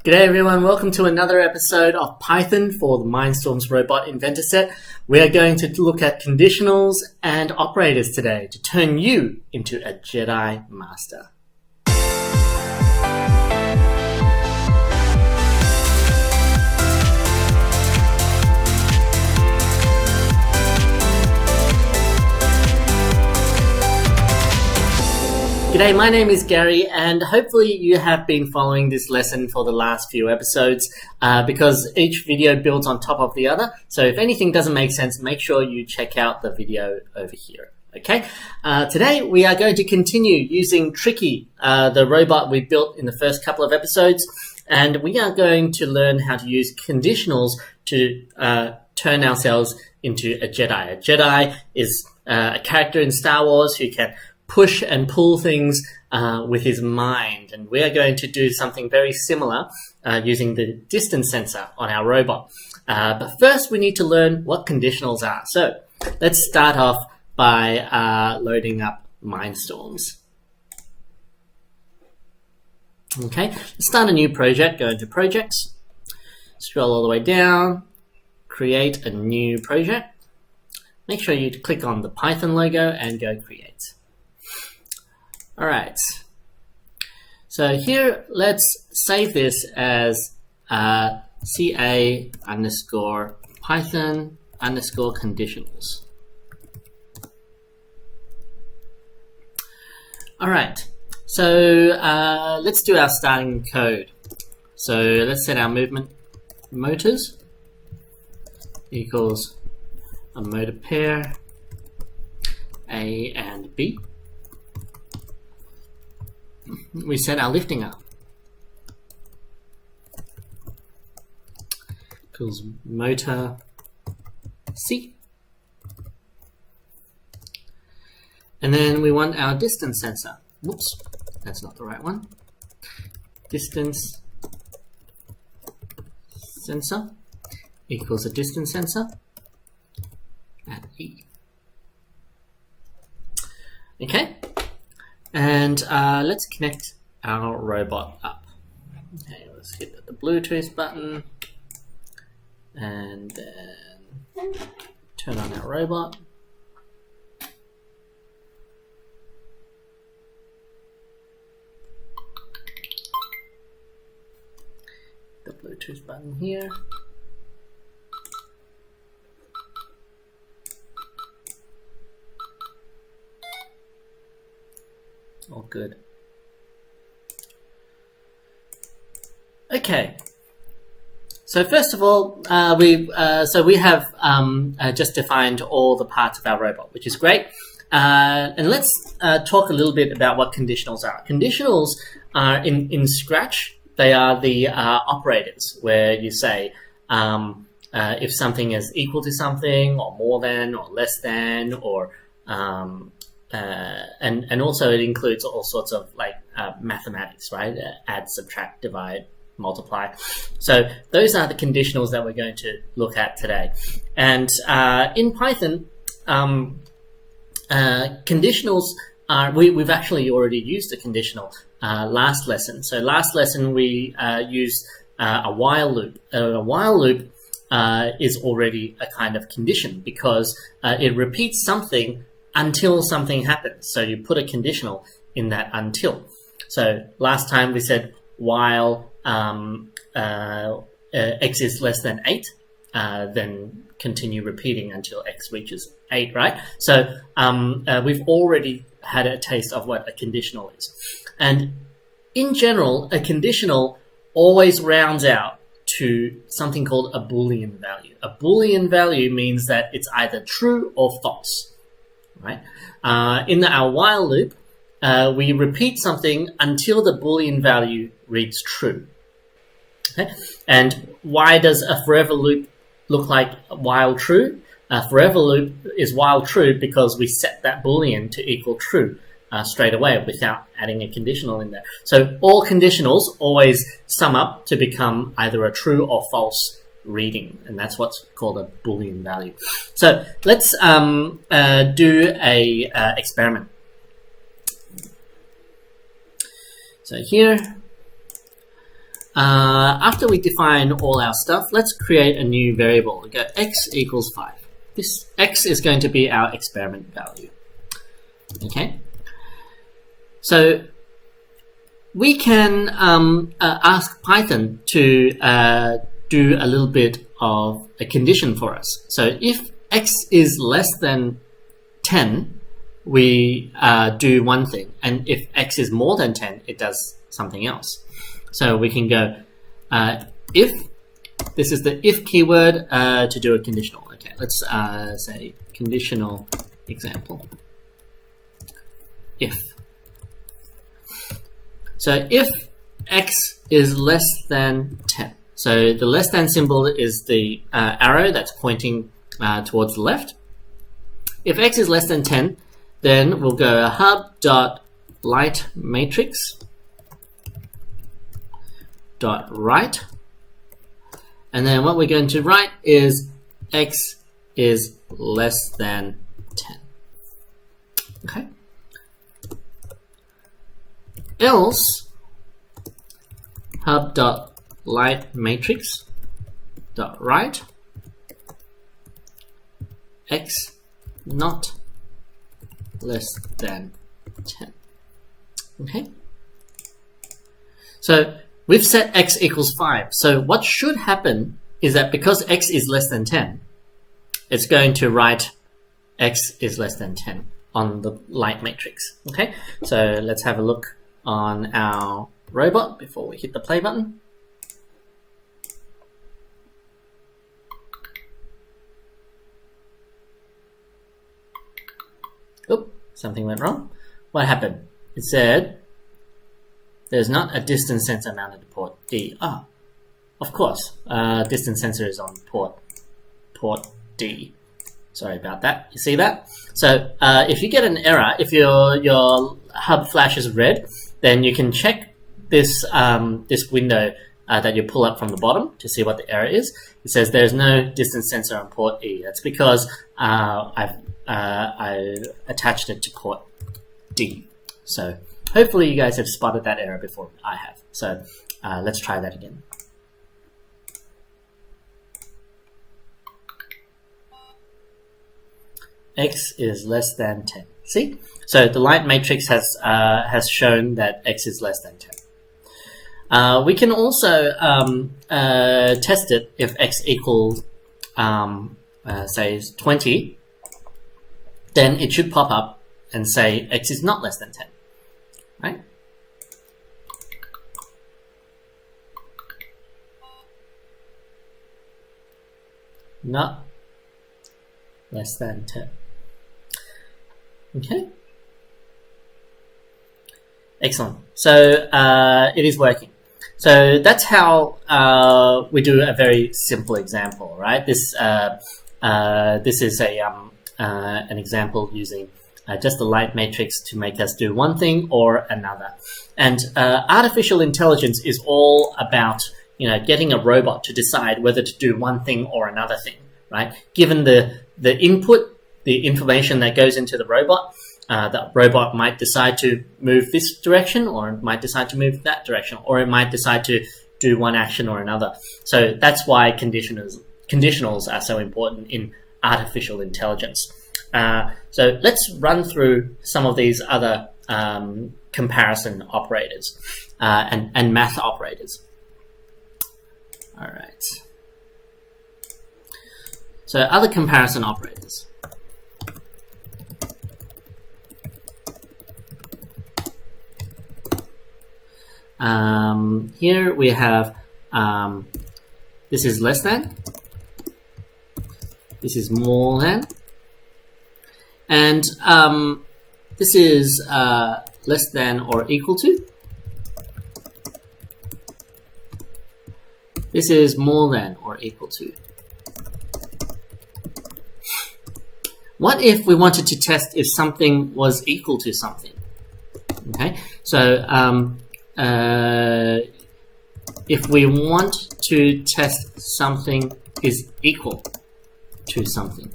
G'day everyone, welcome to another episode of Python for the Mindstorms robot inventor set. We are going to look at conditionals and operators today to turn you into a Jedi Master. G'day, my name is Gary, and hopefully you have been following this lesson for the last few episodes because each video builds on top of the other. So if anything doesn't make sense, make sure you check out the video over here. Okay, today we are going to continue using Tricky, the robot we built in the first couple of episodes, and we are going to learn how to use conditionals to turn ourselves into a Jedi. A Jedi is a character in Star Wars who can push and pull things with his mind, and we are going to do something very similar using the distance sensor on our robot. But first we need to learn what conditionals are. So let's start off by loading up Mindstorms. Okay, let's start a new project. Go into projects, scroll all the way down, create a new project. Make sure you click on the Python logo and go create. All right, so here let's save this as ca_python_conditionals. All right, so let's do our starting code. So let's set our movement motors equals a motor pair A and B. We set our lifting up equals motor C, and then we want our distance sensor. Whoops, that's not the right one. Distance sensor equals a distance sensor at E. Okay. And let's connect our robot up. Okay, let's hit the Bluetooth button and then turn on our robot. The Bluetooth button here. All good. Okay. So first of all, we have just defined all the parts of our robot, which is great. And let's talk a little bit about what conditionals are. Conditionals are in Scratch. They are the operators where you say if something is equal to something, or more than, or less than, or and also it includes all sorts of like mathematics, right? Add, subtract, divide, multiply. So those are the conditionals that we're going to look at today. And in Python, conditionals are, we've actually already used a conditional last lesson. So last lesson we used a while loop. A while loop is already a kind of condition because it repeats something until something happens. So you put a conditional in that until. So last time we said while x is less than 8, then continue repeating until x reaches 8, right? So we've already had a taste of what a conditional is. And in general, a conditional always rounds out to something called a Boolean value. A Boolean value means that it's either true or false. Right? In our while loop, we repeat something until the Boolean value reads true. Okay? And why does a forever loop look like while true? A forever loop is while true because we set that Boolean to equal true straight away without adding a conditional in there. So all conditionals always sum up to become either a true or false reading, and that's what's called a Boolean value. So let's do a experiment. So here after we define all our stuff, let's create a new variable. We go x equals 5. This x is going to be our experiment value. Okay. So we can ask Python to do a little bit of a condition for us. So if x is less than 10, we do one thing, and if x is more than 10, it does something else. So we can go if, this is the if keyword to do a conditional. Okay, let's say conditional example. If. So if x is less than 10, so the less than symbol is the arrow that's pointing towards the left. If x is less than 10, then we'll go hub.lightMatrix.write, and then what we're going to write is x is less than 10. Okay. Else hub.lightMatrix.write x not less than 10. Okay. So we've set x equals 5. So what should happen is that because x is less than 10, it's going to write x is less than 10 on the light matrix. Okay. So let's have a look on our robot before we hit the play button. Oop, something went wrong. What happened? It said there's not a distance sensor mounted to port D. Ah, of course, distance sensor is on port D. Sorry about that. You see that? So if you get an error, if your hub flashes red, then you can check this this window that you pull up from the bottom to see what the error is. It says there's no distance sensor on port E. That's because I attached it to port D. So hopefully you guys have spotted that error before I have. So let's try that again. X is less than 10. See? So the light matrix has shown that x is less than 10. We can also test it if x equals, say, 20. Then it should pop up and say x is not less than 10. Right? Not less than 10. Okay. Excellent. So it is working. So that's how we do a very simple example, right? This is an example using just the light matrix to make us do one thing or another. And artificial intelligence is all about getting a robot to decide whether to do one thing or another thing, right? Given the input, the information that goes into the robot might decide to move this direction, or it might decide to move that direction, or it might decide to do one action or another. So that's why conditionals are so important in artificial intelligence. So let's run through some of these other comparison operators and math operators. All right. So other comparison operators. Here we have this is less than, this is more than, and this is less than or equal to. This is more than or equal to. What if we wanted to test if something was equal to something? Okay, so if we want to test something is equal to something,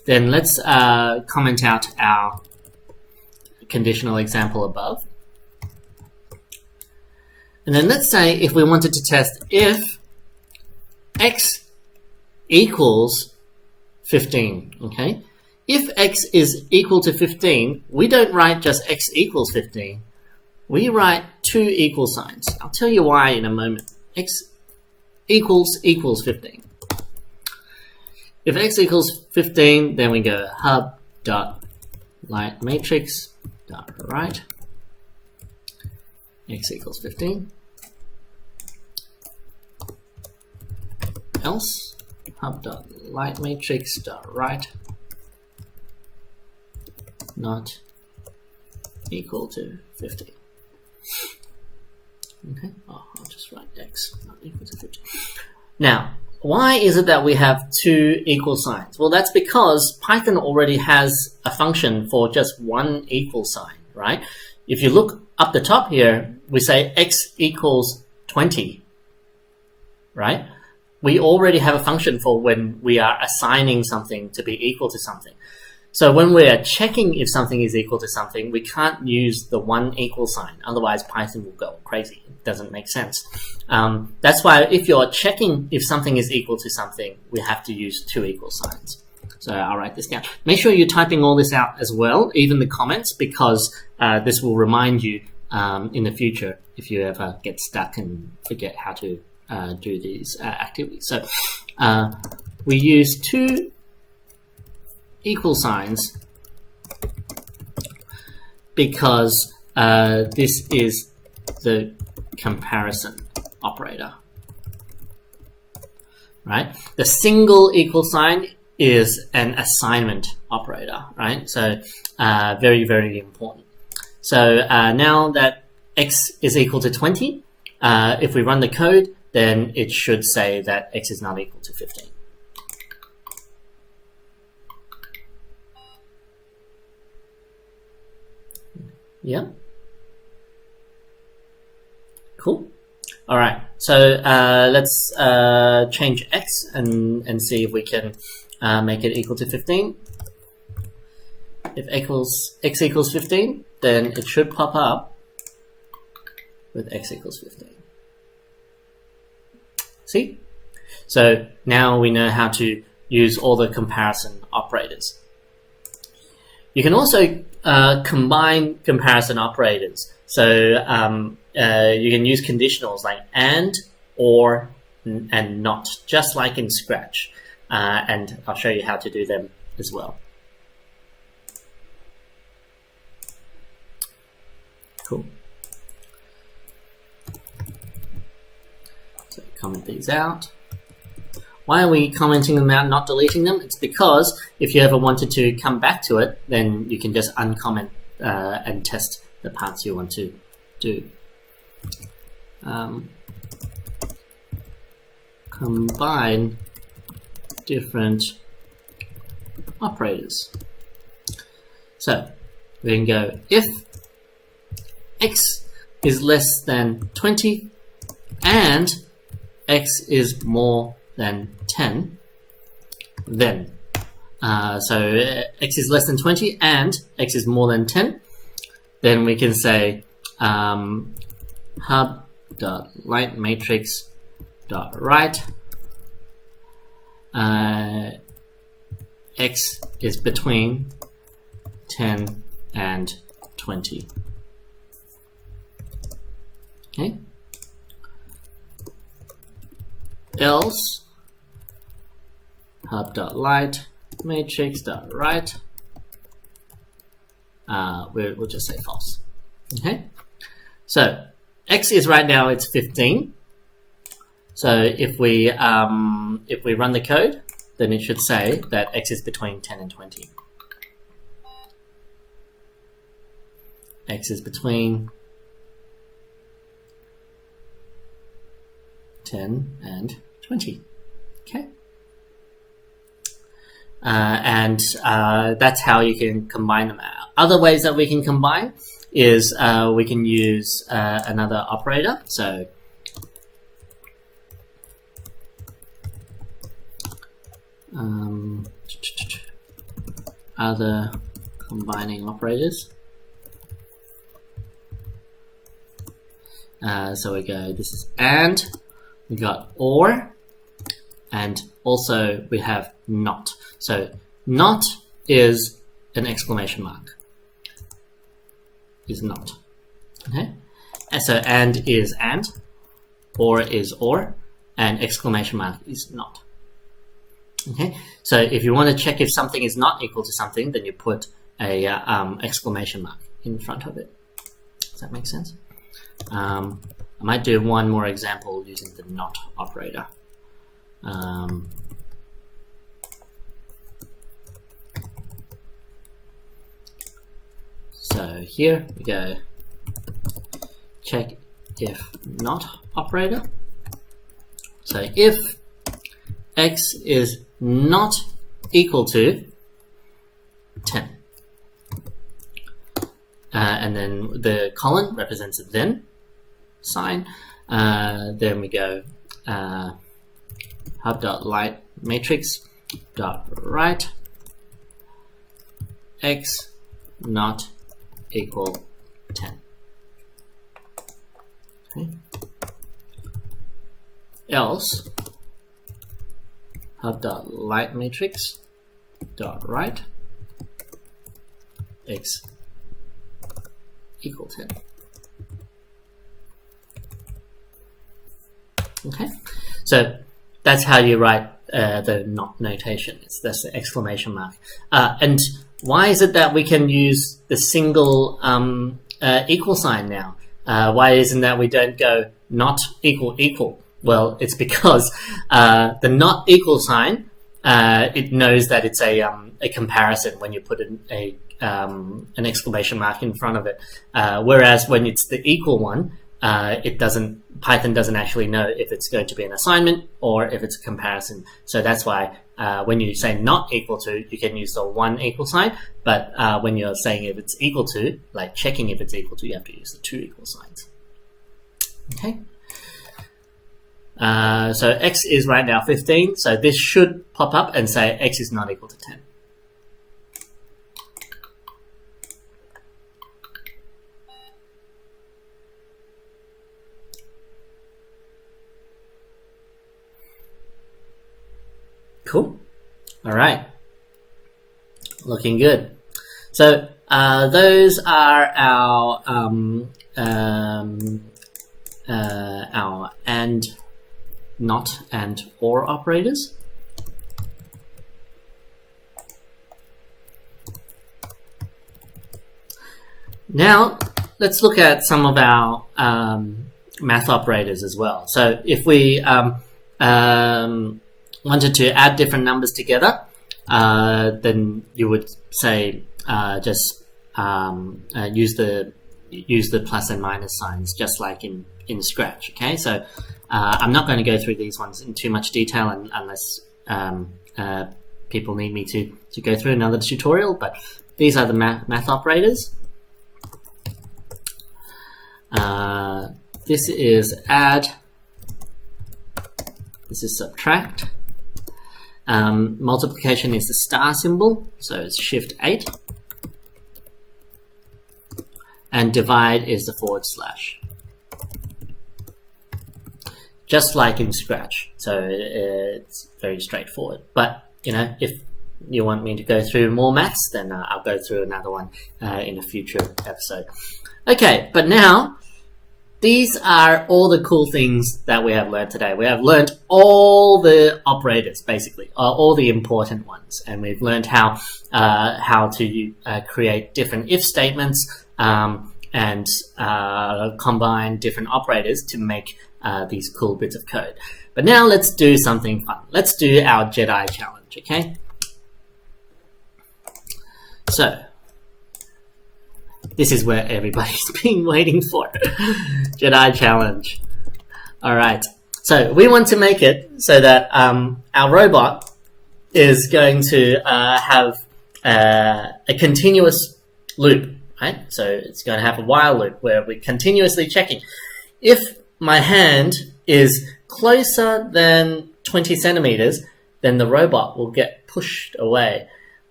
then let's comment out our conditional example above. And then let's say if we wanted to test if x equals 15, okay? If x is equal to 15, we don't write just x equals 15. We write two equal signs. I'll tell you why in a moment. X equals 15. If x equals 15, then we go hub.lightMatrix.write x equals 15. Else hub.lightMatrix.write not equal to 15. Okay, I'll just write x not equal to 15. Now, why is it that we have two equal signs? Well, that's because Python already has a function for just one equal sign, right? If you look up the top here, we say x equals 20, right? We already have a function for when we are assigning something to be equal to something. So when we are checking if something is equal to something, we can't use the one equal sign. Otherwise, Python will go crazy. It doesn't make sense. That's why if you're checking if something is equal to something, we have to use two equal signs. So I'll write this down. Make sure you're typing all this out as well, even the comments, because this will remind you in the future if you ever get stuck and forget how to do these activities. So we use two equal signs because this is the comparison operator, right? The single equal sign is an assignment operator, right? So very, very important. So now that x is equal to 20, if we run the code, then it should say that x is not equal to 15. Yeah. Cool. All right. So let's change x and see if we can make it equal to 15. If x equals 15, then it should pop up with x equals 15. See? So now we know how to use all the comparison operators. You can also combine comparison operators. So you can use conditionals like and, or, and not, just like in Scratch. And I'll show you how to do them as well. Cool. So comment these out. Why are we commenting them out, not deleting them? It's because if you ever wanted to come back to it, then you can just uncomment and test the parts you want to do. Combine different operators. So we can go if x is less than 20 and x is more than 10, then so x is less than 20 and x is more than 10, then we can say hub.lightMatrix.write x is between 10 and 20. Okay. Else hub.lightMatrix.write we'll just say false. Okay. So x is right now it's 15. So if we run the code, then it should say that x is between 10 and 20. X is between 10 and 20. Okay. And that's how you can combine them. Other ways that we can combine is we can use another operator. So other combining operators. So we go, this is and, we got or, and also we have not. So not is an exclamation mark, is not. Okay, and so and is and, or is or, and exclamation mark is not. Okay, so if you want to check if something is not equal to something, then you put a exclamation mark in front of it. Does that make sense? I might do one more example using the not operator. So here we go, check if not operator. So if x is not equal to 10, and then the colon represents a then sign, then we go hub.light matrix dot right x not equal 10. Okay. Else hub.light matrix dot right x equal 10. Okay, so that's how you write the not notation. That's the exclamation mark. And why is it that we can use the single equal sign now? Why isn't that we don't go not equal equal? Well, it's because the not equal sign, it knows that it's a comparison when you put an exclamation mark in front of it. Whereas when it's the equal one, Python doesn't actually know if it's going to be an assignment or if it's a comparison. So that's why when you say not equal to, you can use the one equal sign. But when you're saying if it's equal to, like checking if it's equal to, you have to use the two equal signs. Okay. So x is right now 15. So this should pop up and say x is not equal to 10. Cool. All right. Looking good. So those are our and, not, and or operators. Now let's look at some of our math operators as well. So if we wanted to add different numbers together, then you would say just use the plus and minus signs, just like in Scratch. Okay, so I'm not going to go through these ones in too much detail unless people need me to go through another tutorial. But these are the math operators. This is add. This is subtract. Multiplication is the star symbol, so it's shift 8. And divide is the /. Just like in Scratch, so it's very straightforward. But you know, if you want me to go through more maths, then I'll go through another one in a future episode. Okay, but now these are all the cool things that we have learned today. We have learned all the operators, basically, all the important ones, and we've learned how to create different if statements and combine different operators to make these cool bits of code. But now let's do something fun. Let's do our Jedi challenge, okay? So this is where everybody's been waiting for. Jedi challenge. All right. So we want to make it so that our robot is going to have a continuous loop, right? So it's going to have a while loop where we're continuously checking. If my hand is closer than 20 centimeters, then the robot will get pushed away.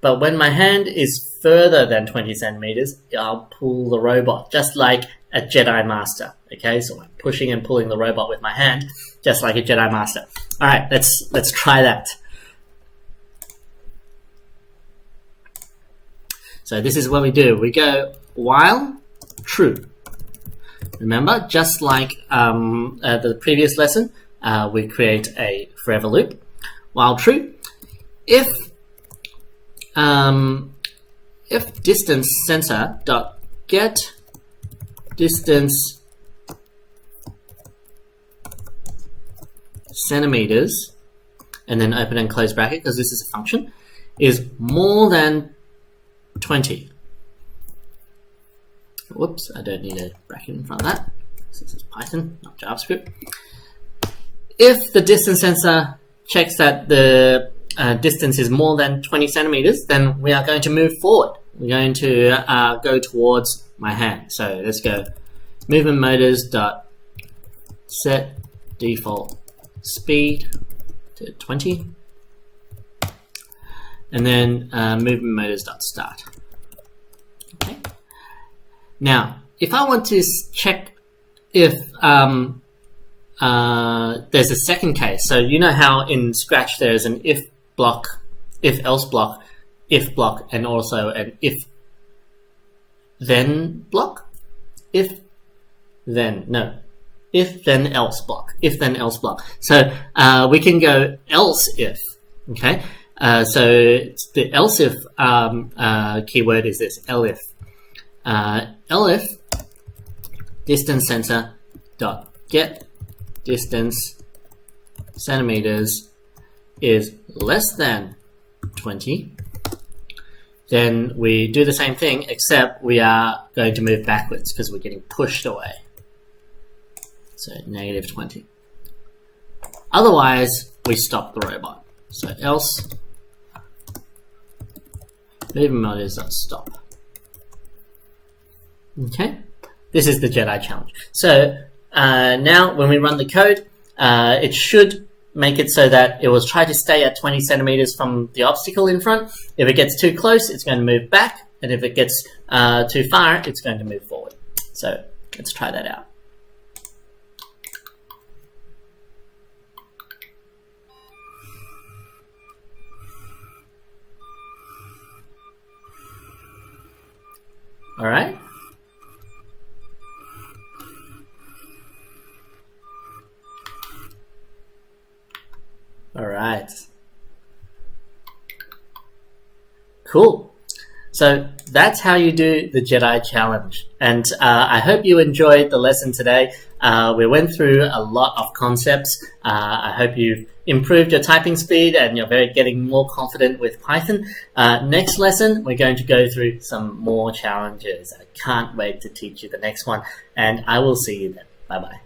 But when my hand is further than 20 centimeters, I'll pull the robot, just like a Jedi Master. Okay, so I'm pushing and pulling the robot with my hand, just like a Jedi Master. All right, let's try that. So this is what we do. We go while true. Remember, just like the previous lesson, we create a forever loop. While true, if distance sensor dot get distance centimeters, and then open and close bracket because this is a function, is more than 20. Whoops, I don't need a bracket in front of that. This is Python, not JavaScript. If the distance sensor checks that the distance is more than 20 centimeters, then we are going to move forward. We're going to go towards my hand. So let's go movement motors dot set default speed to 20, and then movement motors dot start. Okay. Now, if I want to check if there's a second case, so you know how in Scratch there's an if block, if else block, if block, and also an if then block, if then else block, if then else block. So we can go else if. Okay, so the else if keyword is this elif. Elif distance sensor dot get distance centimeters is less than 20, then we do the same thing, except we are going to move backwards because we're getting pushed away. So negative 20. Otherwise, we stop the robot. So else movement motors dot stop. Okay, this is the Jedi challenge. So now when we run the code, it should make it so that it will try to stay at 20 centimeters from the obstacle in front. If it gets too close, it's going to move back, and if it gets too far, it's going to move forward. So let's try that out. All right. All right. Cool. So that's how you do the Jedi challenge. And I hope you enjoyed the lesson today. We went through a lot of concepts. I hope you've improved your typing speed and you're getting more confident with Python. Next lesson, we're going to go through some more challenges. I can't wait to teach you the next one, and I will see you then. Bye-bye.